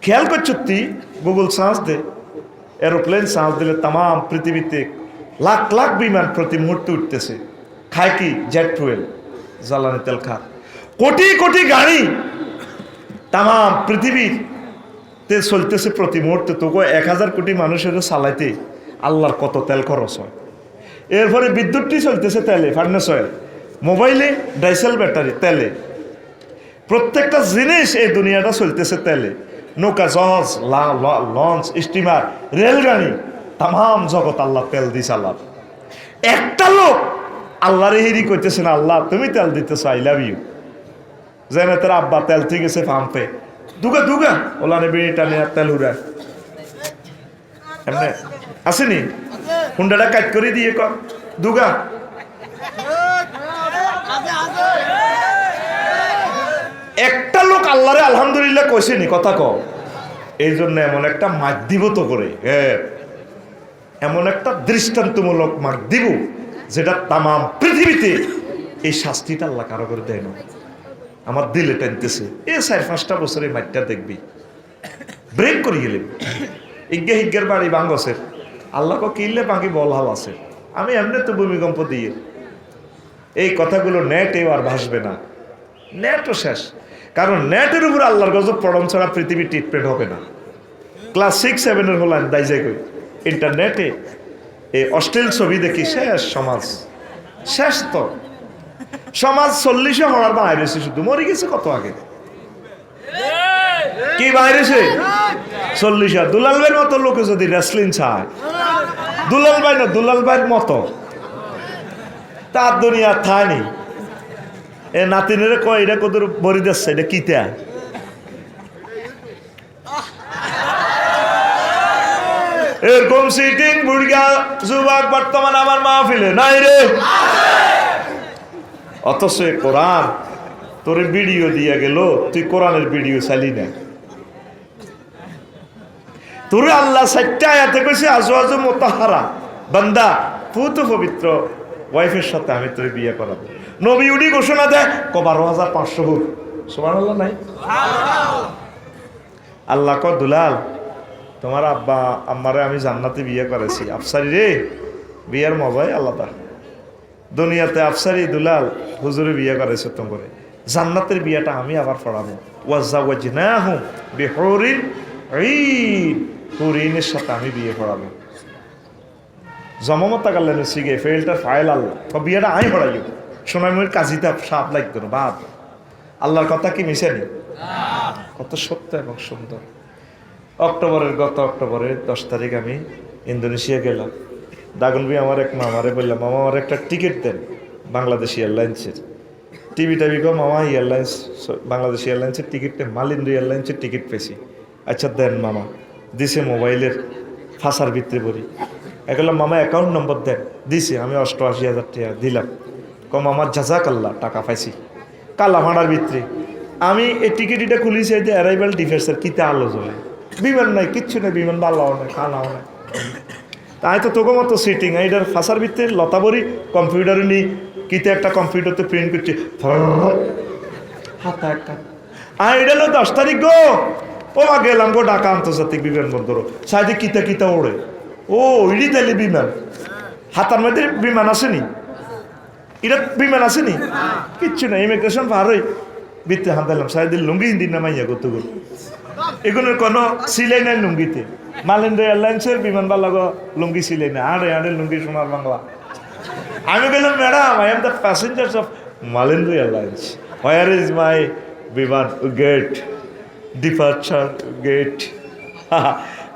খেয়াল করছো তুই গুগল সার্চ দে, এরোপ্লেন সার্চ দিলে তাম পৃথিবীতে লাখ লাখ বিমান প্রতি মুহূর্তে উঠতেছে। খায় কি? জেট ফুয়েল, জ্বালানি তেল খায়। কোটি কোটি গাড়ি তাম পৃথিবীতে চলতেছে প্রতি মুহূর্তে। তোকে 1000 কোটি মানুষের চালাইতে আল্লাহর কত তেল খরচ হয়। এরপরে বিদ্যুৎটি চলতেছে তেলে, ফার্নেস অয়েল। মোবাইলে ডাইসেল ব্যাটারি তেলে। প্রত্যেকটা জিনিস এই দুনিয়াটা চলতেছে তেলে। নৌকা, জাহাজ, লঞ্চ, স্টিমার, রেলগাড়ি, তাম জগৎ আল্লাহ তেল দিস। আল্লাহ একটা লোক আল্লাহরে হিরি করতেছে না, আল্লাহ তুমি তেল দিতেছো, আই লাভ ইউ। যেন তার আব্বা তেল ঠিক আছে পাম্পে দুগা দুগা ওলানে বেড়ে টানে আর তেল উড়ায়। এমনি আসেনি হুন্ডাটা কাট করে দিয়ে কর দুগা। একটা লোক আল্লাহরে আলহামদুলিল্লাহ কইছেনি, কথা কও। এই জন্য এমন একটা মাক দিব তো করে, এমন একটা দৃষ্টান্তমূলক মাক দিব যেটা তাম পৃথিবীতে এই শাস্তিটা আল্লাহ কারো করে দেয় না। আমার দিলে টানতেছে এ 4-5টা বছরে মাঠটা দেখবি ব্রেক করে গেলেন। ইজ্ঞা হিজ্ঞার বাড়ি বাঙ্গসের আল্লাহ কিনলে বাকি বল হাল আছে। আমি এমনি তো ভূমিকম্প দিয়ে এই কথাগুলো নেটেও আর ভাসবে না, নেটও শেষ। কারণ নেটের উপর আল্লাহর গজব পড়ন ছাড়া পৃথিবী ট্রিটমেন্ট হবে না। ক্লাস 6-7 হলেন দাইজাই কই ইন্টারনেটে এই অশ্লীল ছবি দেখি শেষ সমাজ, শেষ। তো সমাজ 40 হওয়ার বাইরেছে, শুধু মরে গেছে কত আগে। কি বাইরেছে 40। দুলাল ভাইয়ের মতো লোকে যদি রেসলিং চায়, দুলাল ভাই না দুলাল ভাইয়ের মতো, তার দুনিয়া থায়নি। এ নাতিনের কয় এটা কত বরি দিচ্ছে, এটা কিতা এরকম সিটিং বুড়িয়া যুবক বর্তমান আমার মাহফিলে নাই রে। অথচ কোরআন তোর ভিডিও দিয়া গেল, তুই কোরআনের ভিডিও চালি না। তোর আল্লাহ 4টা আয়াতে কইছে আজওয়াজু মুতাহহারা, বান্দা পুত পবিত্র ওয়াইফের সাথে আমি তোর বিয়ে করাবো। নবী উনি ঘোষণা দেয় 12,500 হুর। সুবহানাল্লাহ নাই? আল্লাহ ক দুলাল তোমার আব্বা আম্মারে আমি জান্নাতে বিয়ে করেছি। আফসারি রে বিয়ের মজাই আলাদা। দুনিয়াতে আফসারি দুলাল হুজুরে বিয়ে করেছে তোমারে, জান্নাতের বিয়েটা আমি আবার পড়াবো। ওয়াজাওয়াজনাহুম বিহুরিন ঈন, হুরিনের সাথে আমি বিয়ে পড়াবো। জমামতা গালেন সিগে ফেলটা ফাইল আল্লাহ বিয়েটা আমি পড়াইও। সোনামীর কাজীতে সাপ লাগতো না বাদ। আল্লাহর কথা কি মিশেনি? কত সত্য এবং সুন্দর। গত অক্টোবরের 10 তারিখ আমি ইন্দোনেশিয়া গেলাম। দাগনবি আমার এক মামারে বললাম, মামা আমার একটা টিকিট দেন বাংলাদেশ এয়ারলাইন্সের। টিভিটা বিকো মামা এয়ারলাইন্স, বাংলাদেশ এয়ারলাইন্সের টিকিটটা মালিন্দ্র এয়ারলাইন্সের টিকিট পেয়েছি। আচ্ছা দেন মামা। দিছে মোবাইলের ফাঁসার ভিতরে বলি। একলাম মামা অ্যাকাউন্ট নম্বর দেন, দিছে। আমি 88,000 টাকা দিলাম। কম আমার জাজাক আল্লাহ টাকা পাইছি কালা ভাড়ার ভিতরে। আমি এই টিকিটটা খুলিছি যে অ্যারাইভাল ডিফেন্সের কিতে আলো জ্বলে, বিমান নাই কিচ্ছু নেই, বিমান বাল্লাও নেই খানাও নেই। তাই তো তোকে মতো সিটিং এইটার ফাঁসার ভিতরে লতাবরি কম্পিউটারে নি কিতে একটা কম্পিউটারতে প্রিন্ট করছে হাতা একটা। আর এটা হলো 10 তারিখ গো। ও মা গেলাম গো ঢাকা আন্তর্জাতিক বিমানবন্দর, সাইডে কিতা কিতা ওড়ে। ও ইডি তাইলে বিমান হাতার মধ্যে বিমান আসেনি, এটা বিমান আসেনি কিচ্ছু না। ইমিগ্রেশন পার হই ভিতরে হাত দিলাম, সাইডে লুঙ্গি হিন্দি নামাইয়া করতে গেল। এগুলোর কোনো সিলাই নাই লুঙ্গিতে। মালিন্দ্র এয়ারলাইন্সের বিমান বাল্লা লুঙ্গি সিলাই না, আড়ে আড়ে লুঙ্গি সোনার বাংলা। আমি বললাম madam I am the passengers of Malindo airlines, where is my বিমান গেট ডিপার্চার গেট।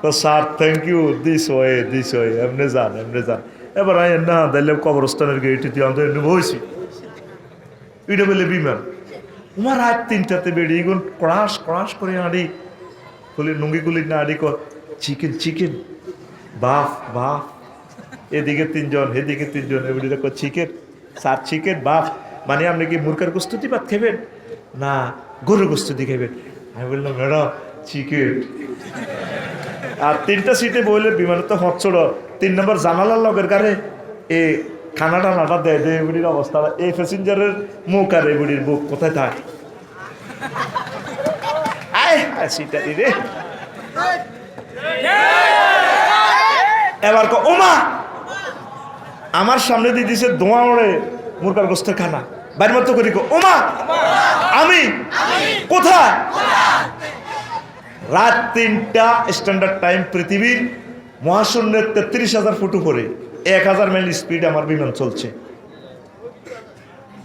তো sir thank you, this way এমনি যান এমনি যান। এবার আই না দিলে কবরস্থানের গেটে দিয়ে আমাদের এমনি বইছি। এটা বলে বিমান আমার রাত 3টাতে বেরিয়ে গুন ক্রাশ ক্রাশ করে আড়ি খুলি লুঙ্গি গুলি না আড়ি কর চিকেন চিকেন বাফ বাফ। এদিকে 3জন এদিকে 3জন, এবারে দেখো চিকেন স্যার চিকেন বাফ। মানে আপনি কি মুরগার গোস্তুতি ভাত খাবেন না গরুর গোস্তুতি খাবেন? আমি বললাম ম্যাডাম চিকেন। আর 3টা সিটে বইলে বিমানে তো হচ্ছড় 3 নম্বর জানালার লগের কারে এ খানাটা নাটা দেয় দেয় বুড়ির অবস্থা। এই প্যাসেঞ্জারের মুখ আর এই বুড়ির বুক কোথায় থাকে? সিটা দিদি এবার ওমা আমার সামনে দিয়ে দিছে ধোঁয়া ওড়ে মুরগার গোস্তের খানা বাইর মতো করি ওমা আমি কোথায়? রাত 3টা স্ট্যান্ডার্ড টাইম, পৃথিবীর মহাশূন্যের 33,000 ফুট উপরে 1,000 মাইল স্পিড আমার বিমান চলছে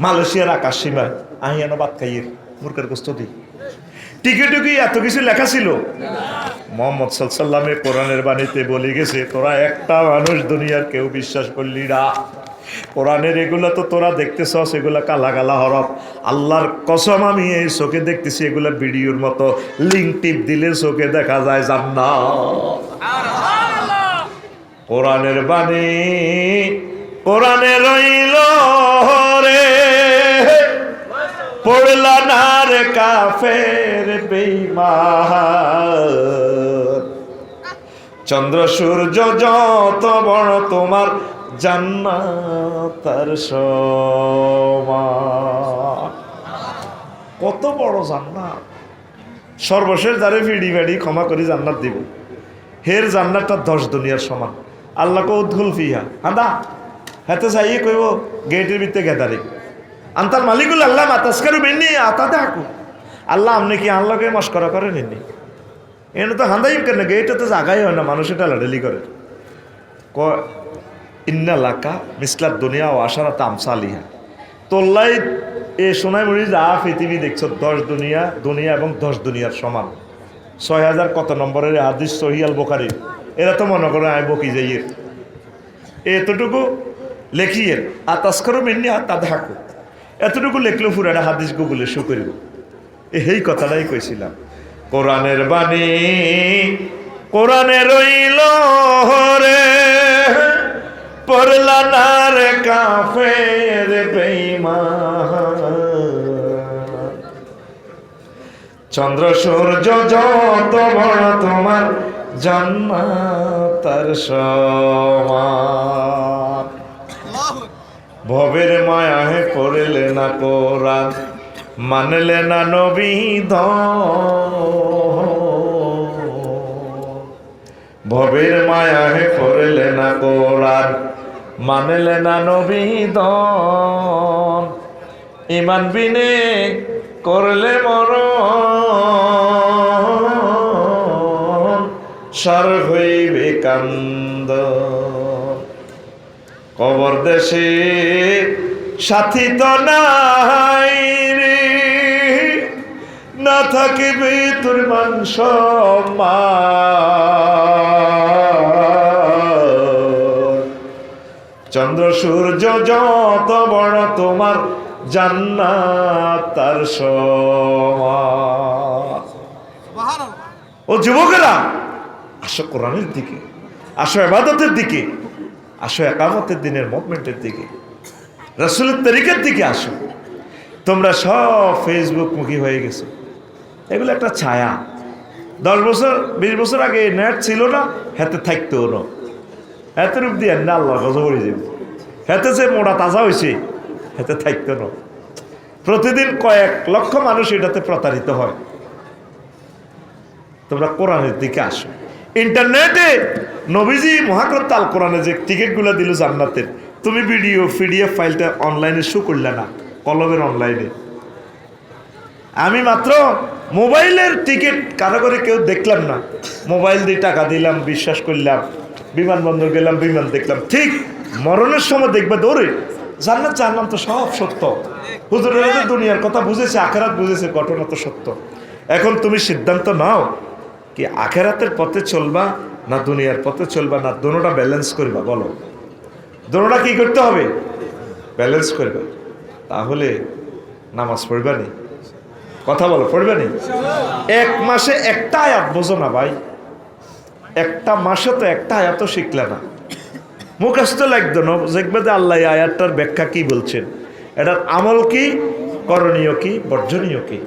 মালয়েশিয়ার আকাশ সীমায়। আহিয়ানো বাদ খাইয়ের মুরগার গোস্ত দিই টিকে এত কিছু লেখা ছিল। মোহাম্মদ সাল্লাল্লাহু কোরআনের বাণীতে বলে গেছে, তোরা একটা মানুষ দুনিয়ার কেউ বিশ্বাস করলি না। কোরআনের এগুলা তো তোরা দেখতেছস, এগুলা কালা কালা হরফ। আল্লাহর কসম আমি এই চোখে দেখতেছি, এগুলা ভিডিওর মতো লিঙ্ক টিপ দিলে চোখে দেখা যায় জান্নাত। কোরআনের বাণী কোরআনে রইল রে, পড়লা না রে কাফের বেঈমান। চন্দ্র সূর্য যত বড় তোমার জান্নাত তার সমান। কত বড় জান্নাত! সর্বশেষ যারে ফিডি ফেডি ক্ষমা করি জান্নাত দিব, হের জান্নাতটা 10 দুনিয়ার সমান। আল্লাহ কো উদখুল ফিহা হাদা হাতে চাইয়ে কইব গেটের ভিতরে গেদারে আন্তাল মালিকুল আল্লাহ মাতাসকারু বেন্নি আতাতে হাকু। আল্লাহ আপনি কি আল্লাহকে মস্করা করেন এমনি? এনে তো হান্দাই কেন, গেটে তো জায়গাই হয় না, মানুষ এটা লাডালি করে। ইন্না লাকা মিসলাত দুনিয়া ও আশারাত আমসালিহা। তোল্লাই এ সোনাই মুড়ি যা পৃথিবী দেখছো 10 দুনিয়া এবং 10 দুনিয়ার সমান। 6000 কত নম্বরের হাদিস সহিহ আল বুখারী, এরা তো মনে করে আয় বকি যাইয়ের এতটুকু লেখিয়ের আতাসকারু মিন্নি আতাতে হাকু, এতটুকু লেখলো পুরাটা হাদিস গুগলে শো করিব। এই কথাটাই কইছিলাম। কোরআনের বাণী কোরআনে রইল রে, পড়লা না রে কাফের বেঈমান। চন্দ্র সূর্য যত বড় তোমার জান্নাত তার সমান। ভবের মায়াহে পড়লে না কোরআন, মানলে না নবী ভবের মায়াহে পড়লে না কোরআন, মানলে না নবী ইমান বিনে করলে মরণ, সার হইবে কান্দ। কবর দেশে সাথী তো নাই রে, না থাকিবে তোর মান সম্মান। চন্দ্র সূর্য যত বড় তোমার জান্নাত তার সমান। ও যুবকেরা, আসো কোরআনের দিকে, আসো ইবাদতের দিকে, আসো একামতের দিনের মুভমেন্টের দিকে, রাসূলের তরিকার দিকে আসো। তোমরা সব ফেসবুক মুখী হয়ে গেছো, এগুলো একটা ছায়া। 10 বছর 20 বছর আগে নেট ছিল না, হাতে থাকতো না, হাতে রূপ দিয়ে না আল্লাহ গজব করে যাবে। হাতে যে মোড়া তাজা হয়েছে, হাতে থাকতো না। প্রতিদিন কয়েক লক্ষ মানুষ এটাতে প্রতারিত হয়। তোমরা কোরআনের দিকে আসো। ইন্টারনেটে নবীজি মহাগ্রন্থ আল কোরআনে যে টিকিটগুলো দিল জান্নাতের, তুমি ভিডিও পিডিএফ ফাইলটা অনলাইনে শো করলে না, কলমের অনলাইনে। আমি মাত্র মোবাইলের টিকিট কারো করে কেউ দেখলাম না, মোবাইল দিয়ে টাকা দিলাম, বিশ্বাস করলাম, বিমানবন্দর গেলাম, বিমান দেখলাম। ঠিক মরণের সময় দেখবে দৌড়ে জান্নাত জানলাম তো সব সত্য। হুজুরেরা তো দুনিয়ার কথা বুঝেছে, আখেরাত বুঝেছে, ঘটনা তো সত্য। এখন তুমি সিদ্ধান্ত নাও, কি আখেরাতের পথে চলবা না দুনিয়ার পথে চলবা, না দোনোটা ব্যালেন্স করবা? বলো, দোনোটা কি করতে হবে? ব্যালেন্স করবা। তাহলে নামাজ পড়বা নি? কথা বলো, পড়বে নি? 1 মাসে একটা আয়াত বোঝো না ভাই, একটা মাসে তো একটা আয়াতও শিখলে না, মুখস্থ লাগতো না, দেখবে যে আল্লাহ আয়াতটার ব্যাখ্যা কি বলছেন, এটার আমল কি, করণীয় কি, বর্জনীয় কি।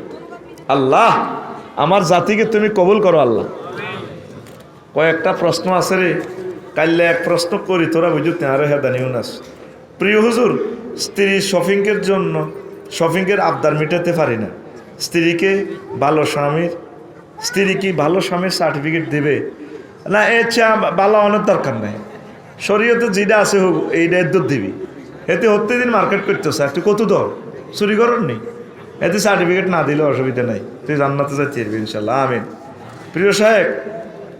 আল্লাহ আমার জাতিকে তুমি কবুল করো আল্লাহ। কয়েকটা প্রশ্ন আছে রে, কাইলে এক প্রশ্ন করি, তোরা বুঝতে আরো হেদানিও নাস। প্রিয় হুজুর, স্ত্রী শপিংয়ের জন্য শপিংয়ের আবদার মেটাতে পারি না, স্ত্রীকে ভালো স্বামীর স্ত্রী কি ভালো স্বামীর সার্টিফিকেট দেবে না? এর চেয়ে ভালো অনেক দরকার নাই। শরীয়তে যেটা আছে হোক এইটা এদ্দুর দিবি। এতে প্রত্যেকদিন মার্কেট করতেছে, তুই কত দর চুরি করার নেই। এতে সার্টিফিকেট না দিলে অসুবিধা নাই, তুই জান্নাতে যাইতে পারবি ইনশাল্লাহ। আমিন। প্রিয় সাহেব,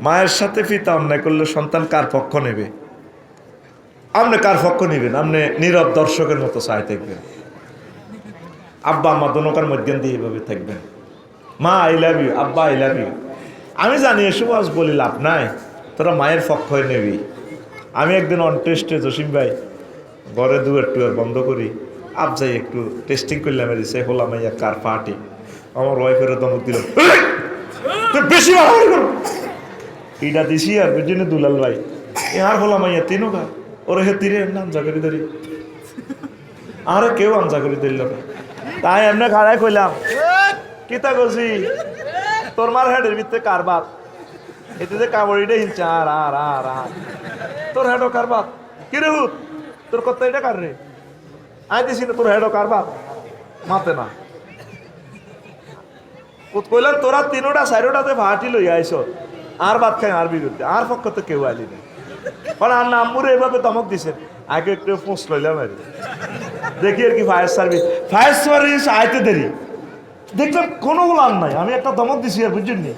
মায়ের সাথে পিতা অন্যায় করলে সন্তান কার পক্ষ নেবে? আপনি কার পক্ষ নেবেন? আপনি নীরব দর্শকের মতো চাই থাকবেন। আব্বা আম্মা দোনোকার মধ্যে দিয়ে এভাবে থাকবেন। মা আই লাভ ইউ, আব্বা আই লাভ ইউ। আমি জানি এসব আজ বলি লাভ নাই, তোরা মায়ের পক্ষ নেবি। আমি একদিন অন টেস্টে জসিম ভাই ঘরে দুয়ার টুয়ার বন্ধ করি, আপ যাই একটু টেস্টিং করলাম, সে হলাম ইয়া কার পার্টি। আমার ওয়াইফের দমক দিল, বেশি এইটা দিছি আর বুঝিনি দুলাল ভাই আর হলাম ইয়া তিনও গা ওরে হে তীরে আনজা করে ধরি, আরে কেউ আনজা করে ধরল না। তাই এমনি খাড়াই কইলাম, কিতা করছি তোর মার হেডের ভিতরে কার বাপ? এতে যে কাবড়িটা হিনছে আর আর আর আর তোর হেডো কার বাপ? কি রে হুত তোর কত এটা কার রে? আই দিছি না তোর হেডো কার বাপ? মাতে না কইলাম তোরা তিনোটা চারোটাতে ভাটি লই আইস আর বাদ খাই আর বিরুদ্ধে আর পক্ষ তো কেউ আইলি না। কারণ আর নাম্বুরে এভাবে ধমক দিছেন, আগে একটু পোস্ট লইলাম আর দেখি আর কি ফায়ার সার্ভিস আইতে দেরি দেখলাম কোনো উলান নাই। আমি একটা ধমক দিছি আর বুঝছেন নি,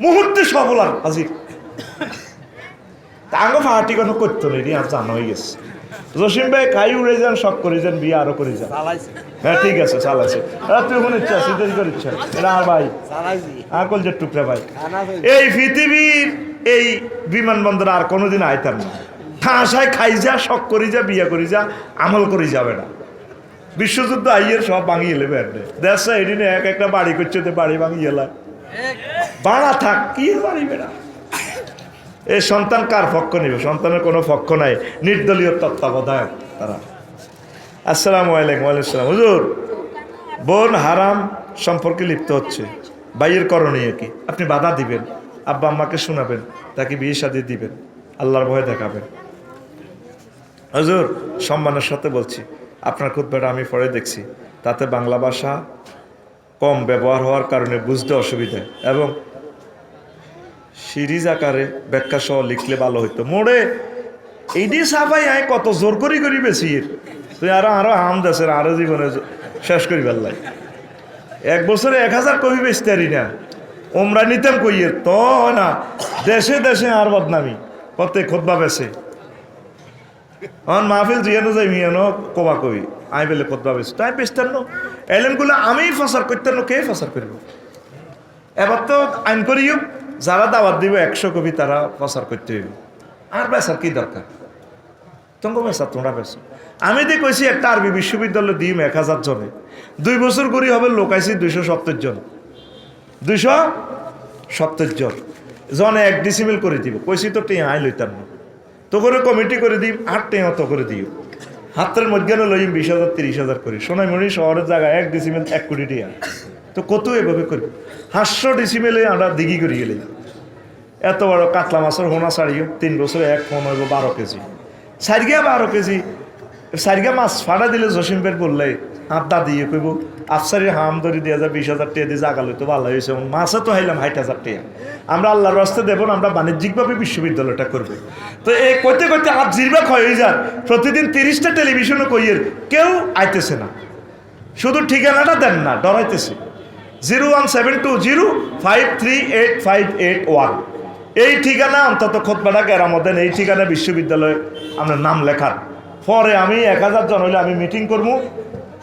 মুহূর্তে সব উলান হাজির। আগে ফাটি কোনো করতো না, আর জানা হয়ে গেছে। জসিম ভাই খাই উড়ে যান, শখ করে যান, বিয়ে আরো করে যান। হ্যাঁ ঠিক আছে চালাইছে, তুই মনে ইচ্ছা সিদ্ধি করে ইচ্ছা আর ভাই আকল যে টুকরা ভাই। এই পৃথিবীর এই বিমানবন্দর আর কোনোদিন আইতাম না। ঠাঁসায় খাই যা, শখ করি যা, বিয়ে করি যা, আমল করি যাবে না। বিশ্বযুদ্ধ আইয়ের সব ভাঙিয়ে এলে দেশ এদিনে এক একটা বাড়ি করছে, বাড়ি ভাঙিয়ে এলা বাড়া থাক কি বাড়ি বেড়া। এই সন্তান কার পক্ষ নেবে? সন্তানের কোনো পক্ষ নাই, নির্দলীয় তত্ত্বাবধায়ক তারা। আসসালামু আলাইকুম। ওয়ালাইকুম আসসালাম। হুজুর, বোন হারাম সম্পর্কে লিপ্ত হচ্ছে, ভাইয়ের করণীয় কি? আপনি বাধা দিবেন, আব্বা আম্মাকে শোনাবেন, তাকে বিয়ে শাদী দিবেন, আল্লাহর ভয় দেখাবেন। হুজুর সম্মানের সাথে বলছি, আপনার খুতবাটা আমি পড়ে দেখছি, তাতে বাংলা ভাষা কম ব্যবহার হওয়ার কারণে বুঝতে অসুবিধা এবং সিরিজ আকারে ব্যাখ্যা সহ লিখলে ভালো হইতো। মোড়ে এইটি সাফাই আয় কত জোর করি করি বেশি তুই আরো হাম দেশের আরো জীবনে শেষ করি পারলাই। 1 বছরে 1000 কবি বেচতে পারি না, ওমরা নিতাম কইয়ের তো না, দেশে দেশে আর বদনামি কত খোদবা বেছে মাহফিল জিয়ানো যাই মিয়ানো কবা কবি আই বেলে খোদবা বেছে তাই বেচতেন না। এলেমগুলো আমি ফসার করতেন না, কে ফসার করব? এবার তো আইন করিও যারা দাওয়াত দিব 100 কবি তারা প্রচার করতে হইব, আর বেচার কি দরকার? তোমাকে বেচা তোমরা বেচো। আমি দিয়ে কইছি একটা আরবি বিশ্ববিদ্যালয় দিম 1000 জনে, 2 বছর করি হবে লোকাইছি 270 জন, 270 জন জনে 1 ডিসিমেল করে দিব। কইছি তো টিয়া আই লইতাম না, তো করে কমিটি করে দিই 8 টিয়া তো করে দিও, হাতের মধ্যে লইম 20,000 30,000 করি। সোনাইমণি শহরের জায়গায় 1 ডিসিমেল 1 কোটি টিয়া, তো কত এভাবে করি 500 ডিসিমেলে আমরা দিঘি করি গেলে। এত বড় কাতলা মাছের হোনা ছাড়িও 3 বছরে 1 ফোন হইব 12 কেজি, সারিগা 12 কেজি সারিগা মাছ ফাটা দিলে জসিম বের বললে আড্ডা দিয়ে কইব আফসারি হাম ধরি দিয়ে 20,000 টাকা দিয়ে জাগা লইতো ভালো হয়েছে। মাছে তো হাইলাম 60,000 টাকা, আমরা আল্লাহর রাস্তায় দেব না, আমরা বাণিজ্যিকভাবে বিশ্ববিদ্যালয়টা করবো। তো এই কইতে কইতে আপ জিরবা ক্ষয় হয়ে যান, প্রতিদিন 30টা টেলিভিশনও কইয়ের কেউ আইতেছে না, শুধু ঠিকানাটা দেন না, ডরাইতেছে। 01720538581 এই ঠিকানা অন্তত খোদবাটা কেরামত দেন, এই ঠিকানা বিশ্ববিদ্যালয়ে আপনার নাম লেখার পরে আমি 1000 জন হইলে আমি মিটিং করবো,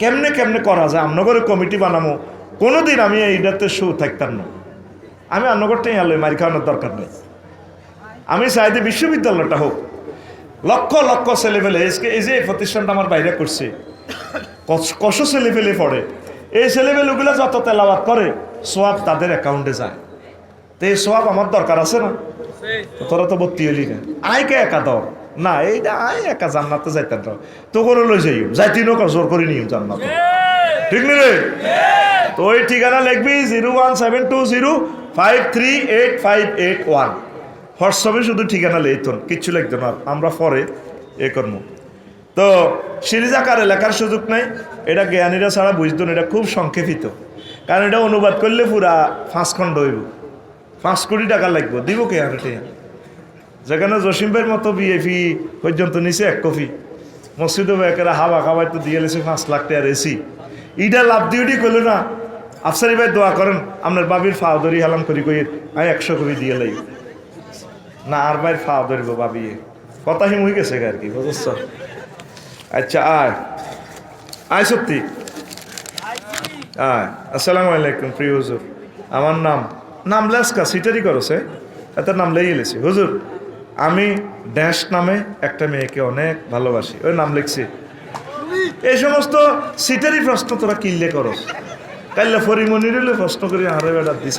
কেমনে কেমনে করা যায় আমনগরে কমিটি বানাবো। কোনোদিন আমি এইটাতে শু থাকতাম না, আমি অন্নগরটাই আলো মারি খাওয়ানোর দরকার নেই। আমি চাই যে বিশ্ববিদ্যালয়টা হোক, লক্ষ লক্ষ ছেলেপেলে এই যে প্রতিষ্ঠানটা আমার বাইরে করছে, কত ছেলেপেলে পড়ে, এই ছেলেপেলেগুলো যত তেলাওয়াত করে সোয়াব তাদের অ্যাকাউন্টে যায়, তো এই সোয়াব আমার দরকার আছে না? তোরা তো ভর্তি হলি না, আইকে একা দর না, এইটা আই একা জান্নাতে যাইতেন তো করে লই যাইও, যাইতি নোক জোর করে নিও জান্নাত, ঠিক নি রে? তো ওই ঠিকানা লিখবি 01720538581, হোয়াটসঅ্যাপে শুধু ঠিকানা লেখতন, কিচ্ছু লিখতো না, আমরা পরে এ করবো। তো সিরিজ আকারে লেখার সুযোগ নাই, এটা জ্ঞানীরা ছাড়া বুঝতো না, এটা খুব সংক্ষেপিত, কারণ এটা অনুবাদ করলে পুরা 5 খণ্ড হইব, 5 কোটি টাকা লাগবে, দিব কে আর এটা? যেখানে জসিম ভাইয়ের মতো বিএপি পর্যন্ত নিচে 1 কপি, মসজিদে একেরা হাওয়া খাওয়াই তো দিয়ে লেছে 5 লাখ টাকার এসি। ইটা লাভ দিউটি করলো না। আফসারি ভাই দোয়া করেন আপনার বাবির ফাও ধরি হালাম করি কই আমি 100 কপি দিয়ে লাই না, আর ভাইয়ের ফাও ধরবো বাবিয়ে কথা হিম হয়ে গেছে আর কি, বুঝছ? আচ্ছা আয় আয় সত্যি আয়। আসসালামু আলাইকুম প্রিয় হুজুর, আমার নাম লেসকা সিটারি করছে, এত নাম লেগে গেছি। হুজুর আমি ড্যাশ নামে একটা মেয়েকে অনেক ভালোবাসি, ওই নাম লিখছি। এই সমস্ত সিটারি প্রশ্ন তোরা কিনলে করস, কাইলে ফরিমনির প্রশ্ন করি আরে বেটা দিস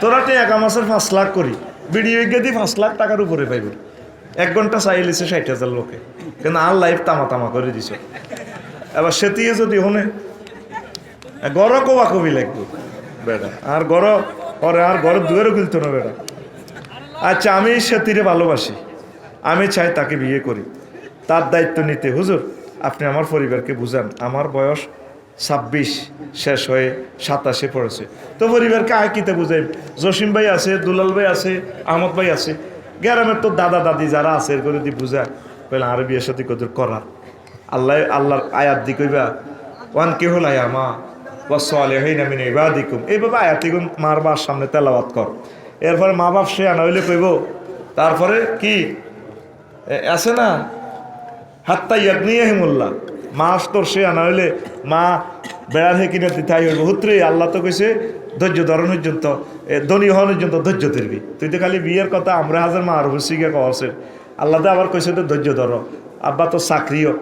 তোরা টাকা মাসের 5 লাখ করি ভিডিও গিয়ে 5 লাখ টাকার উপরে পাইব। 1 ঘন্টা চাইলেছে 60,000 লোকে, কিন্তু আর লাইফ তামা করে দিছ। এবার সেতিয়ে যদি হনে গড় কবা কবি লাগবে বেটা, আর গড় পরে আর ঘর দুয়ারও গিলতো না বেটা। আচ্ছা আমি সেতিরে ভালোবাসি, আমি চাই তাকে বিয়ে করি, তার দায়িত্ব নিতে। হুজুর আপনি আমার পরিবারকে বুঝান, আমার বয়স 26 শেষ হয়ে 27-এ পড়েছে, তো পরিবারকে আয় কিতে বুঝাই? জসিম ভাই আছে, দুলাল ভাই আছে, আহমদ ভাই আছে, গ্রামের তো দাদা দাদি যারা আছে এর করে দি বুঝা বলে আর বিয়ের সাথে কত করার। আল্লাহর আয়াত দি কইবা ওয়ান কে হল আয়ামা ওয়াসসালিহিনা মিন ইবাদিকুম, এইভাবে আয়াতিগুন মার বাবার সামনে তেলাওয়াত কর। এরপরে মা বাপ সে আনা হইলে কইব, তারপরে কি আছে না হাত্তা ইয়াগনিয়াহিমুল্লাহ, মা তোর সে আনা হইলে মা বেড়ার হে কিনে দিতাই হইব। হুত্রে আল্লাহ তো কইছে ধৈর্য ধরন পর্যন্ত, ধনী হওয়ার পর্যন্ত ধৈর্য ধরবি। তুই তো খালি বিয়ের কথা আমরা হাজার মা আর হুসিকে কছে, আল্লাহ তো আবার কইছে তো ধৈর্য ধর। আব্বা তো চাকরিও,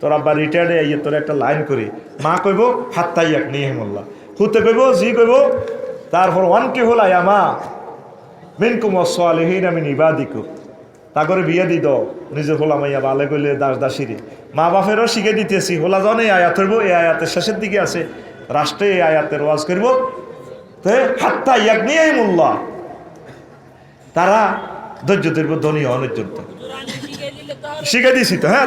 তোর আব্বা রিটায়ার্ডে আইয়ে তোর একটা লাইন করি, মা কইব হাত্তা ইয়াগনিয়াহিমুল্লাহ, হুতে কইব জি কইব, তারপর ওয়ান কে হল আয়ামা মিনকুম ওয়াসসালিহিনা মিন ইবাদিকুম, তাগরে বিয়ে দি দাও নিজে হোলা মাইয়া বালে গইলে দাস দাসিরে। মা বাপেরও শিখে দিতেছি হোলা জন এই আয়াত হইব, এই আয়াতের শেষের দিকে আছে রাষ্ট্রে এই আয়াতের ওয়াজ করব, তো হাত্তা ইয়াগনিয়াহিমুল্লাহ, তারা ধৈর্য ধরব ধনী হওয়ার জন্য। শিখে দিছি তো, হ্যাঁ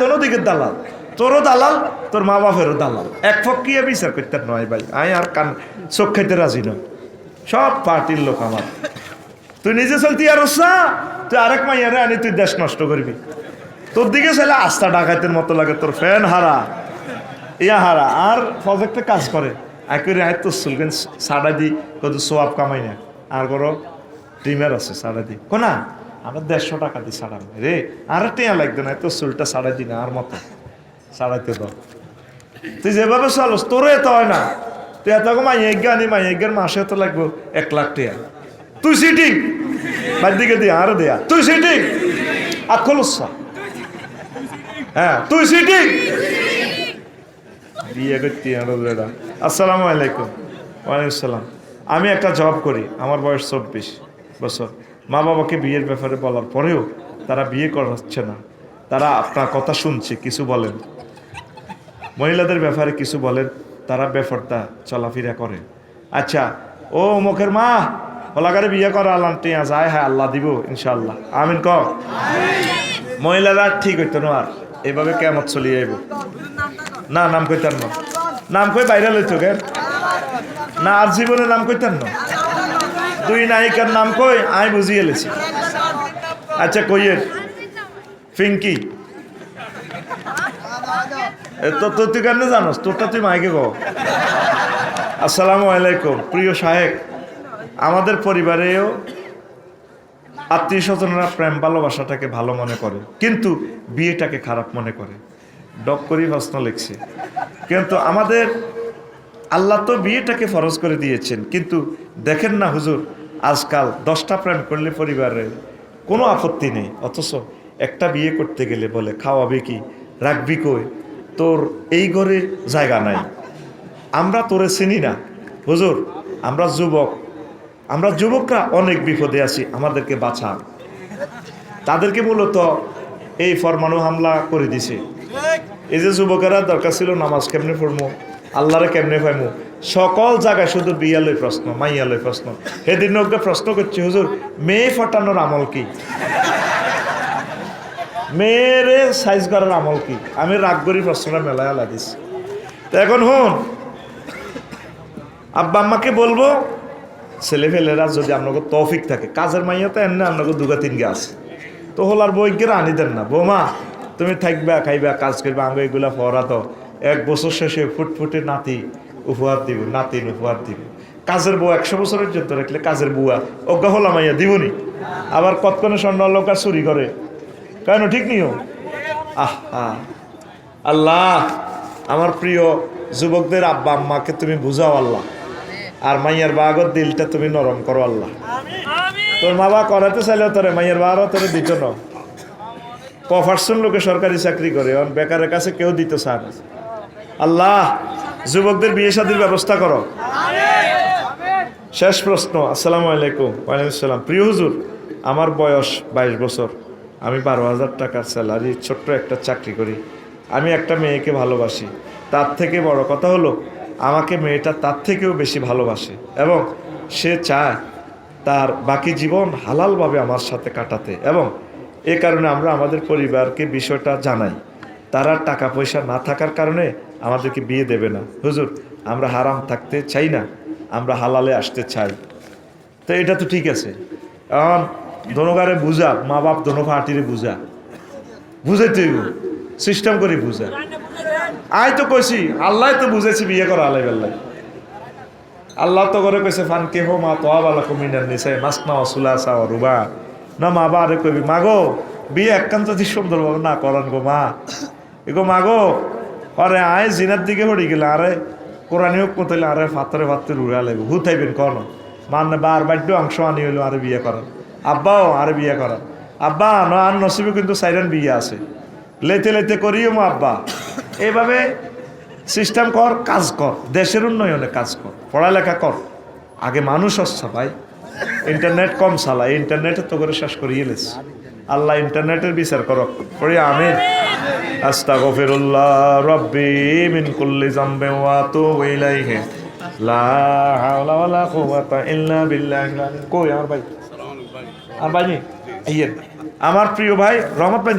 দোনো দিকের দালাল, তোরও দালাল তোর মা বাপেরও দালাল, এক পক্ষিয়ে বিচার করতে নয় ভাই। আয় আর কান চোখ খাইতে রাজি নয়, সব পার্টির লোক আমার। তুই নিজে চলতি আর তুই আরেক মাইয়ারে আনি তুই দেশ নষ্ট করবি। তোর দিকে ছেলে আস্থা ডাকাতের মতো লাগে, তোর ফ্যান হারা ইয়া হারা আর প্রজেক্টে কাজ করে একরে আয় তোর চুলকেন সাড়া দি কত সোয়াব কামাই না, আর করো টিমের আছে সাড়া দি কোনা আমরা 150 টাকা দিই সাড়া রে, আর টেয়া লাগবে না তোর চুলটা সাড়া দি না আর মতো সাড়াইতে দাও। তুই যেভাবে চলস তোরও এত হয় না, তুই এত মাইয়া আনি মাইয়ার মাসে তো লাগবো 1 লাখ টাকা। তুই সিটিং বাদ দিকে দিয়া আর দেয়া, তুই সিটিং আখলুসা, হ্যাঁ তুই সিটিং বিয়ে করতে। আসসালামু আলাইকুম। ওয়ালাইকুম আসসালাম। আমি একটা জব করি, আমার বয়স 24 বছর। মা বাবাকে বিয়ের ব্যাপারে বলার পরেও তারা বিয়ে করাচ্ছে না, তারা আপনার কথা শুনছে, কিছু বলেন। মহিলাদের ব্যাপারে কিছু বলেন, তারা বেফরদা চলাফেরা করে। আচ্ছা ও মুখের মা ওলাগারে বিয়ে করা আল্লাহ টিয়া যায়, হ্যাঁ আল্লাহ দিব ইনশাআল্লাহ, আমিন ক। মহিলারা ঠিক হইতো না আর এভাবে কেমন চলিয়ে যাইব না, নাম কইতার না, নাম কই বাইরে লইতো গে না, আর জীবনে নাম কইতার না। 2 নায়িকার নাম কই আমি বুঝিয়ে লেছি। আচ্ছা কইয়ের ফিঙ্কি তো তুই কেন জানোস, তোরটা তুই মাইকে কো। আসসালামু আলাইকুম। প্রিয় সাহেব, আমাদের পরিবারেও আত্মীয় স্বজনরা প্রেম ভালোবাসাটাকে ভালো মনে করে, কিন্তু বিয়েটাকে খারাপ মনে করে। ডক করি প্রশ্ন লিখছে, কিন্তু আমাদের আল্লাহ তো বিয়েটাকে ফরজ করে দিয়েছেন, কিন্তু দেখেন না হুজুর আজকাল 10টা প্রেম করলে পরিবারের কোনো আপত্তি নেই, অথচ একটা বিয়ে করতে গেলে বলে খাওয়াবে কি, রাখবি কই, তোর এই ঘরে জায়গা নাই, আমরা তোরে চিনি না। হুজুর আমরা যুবকরা অনেক বিপদে আছি, আমাদেরকে বাঁচান। তাদেরকে মূলত এই ফরমানু হামলা করে দিছে। এই যে যুবকেরা দরকার ছিল নামাজ কেমনে পড়বো, আল্লাহরে কেমনে পাইমু, সকল জায়গায় শুধু বিয়ালয় প্রশ্ন, মাইয়ালয় প্রশ্ন। সেদিন ওকে প্রশ্ন করছি, হুজুর মেয়ে ফটানোর আমল কি, মেয়েরে সাইজ করার আমল কি? আমি রাগ করি প্রশ্নটা মেলায় লাগিস। তো এখন হুন আব্বা আম্মাকে বলবো ছেলে ফেলেরা যদি আপনাকে তৌফিক থাকে, কাজের মাইয়া তো এমনি আপনাকে দুগা তিন গে আছে, তো হলার বইকে আনি দেন না, বৌমা তুমি থাকবা খাইবা কাজ করবা, আঙ্গ এগুলা পড়া তো 1 বছর শেষে ফুটফুটে নাতি উপহার দিবে, নাতিন উপহার দিবে। কাজের বউ 100 বছরের জন্য রাখলে কাজের বুয়া অজ্ঞা হলা মাইয়া দিবনি, আবার কতক্ষণে স্বর্ণ লোক চুরি করে, কেন ঠিক নিও? আল্লাহ আমার প্রিয় যুবকদের আব্বা আম্মাকে তুমি বুঝাও আল্লাহ, আর মাইয়ার বাগর দিলটা তুমি নরম করো আল্লাহ। তোর মা বাবা করাতে চাইলেও তোরে মাইয়ার বাবারও তোরে দিত না। কফারসন লোকে সরকারি চাকরি করে, বেকারের কাছে কেউ দিত চায় না। আল্লাহ যুবকদের বিয়ে শাদীর ব্যবস্থা করো। শেষ প্রশ্ন। আসসালামু আলাইকুম। ওয়ালাইকুম আসসালাম। প্রিয় হুজুর, আমার বয়স 22 বছর, আমি 12,000 টাকার স্যালারি, ছোট্ট একটা চাকরি করি। আমি একটা মেয়েকে ভালোবাসি, তার থেকে বড় কথা হলো আমাকে মেয়েটা তার থেকেও বেশি ভালোবাসে এবং সে চায় তার বাকি জীবন হালালভাবে আমার সাথে কাটাতে, এবং এ কারণে আমরা আমাদের পরিবারকে বিষয়টা জানাই। তারা টাকা পয়সা না থাকার কারণে আমাদেরকে বিয়ে দেবে না। হুজুর, আমরা হারাম থাকতে চাই না, আমরা হালালে আসতে চাই। তো এটা তো ঠিক আছে, এখন দোনোগারে বুঝা, মা বাপ দোনো পার্টিরে বুঝাইতে হইব, সিস্টেম করে বুঝা। আয় তো কইছি, আল্লাহ তো বুঝেছি বিয়ে করা আলাই বেল্লাই। আল্লাহ তো করে কইছে ফানকে হো মা তো আবালা কমিনার নিছে মাসনা ওসুলা সা রুবা না। মা বা আরে কইবি মাগো বিয়ে একান্ত সুন্দর ভাবে না করান গো মা, এগো মাগো আরে আয় জিনার দিকে হড়ি গেলে, আরে কোরআনি হোক কোথাইলে আরে ফাতরে রুড়া লাগবে, হুথাইবেন কন মানে বার বাড্য অংশ আনি হইলো আরে বিয়ে করান। আব্বাও আরে বিয়ে করান। আব্বা আর নসিবে কিন্তু সাইরান বিয়ে আছে, লেতে লেতে করিও মা আব্বা। এইভাবে সিস্টেম কর, কাজ কর, দেশের উন্নয়নে কাজ কর, পড়ালেখা কর। আগে মানুষ হচ্ছে ভাই, ইন্টারনেট কম চালা, ইন্টারনেটে তো করে শেষ করিয়ে লেস। আল্লাহ ইন্টারনেটের বিচার করো, পড়ি আমিন। আস্তাগফিরুল্লাহ রাব্বি মিন কুল্লি যামবিন ওয়া আতুবু ইলাইহি লা হাওলা ওয়ালা কুওয়াতা ইল্লা বিল্লাহ। কই আমার ভাই, আর ভাই আমার প্রিয় ভাই রহমত ভাই।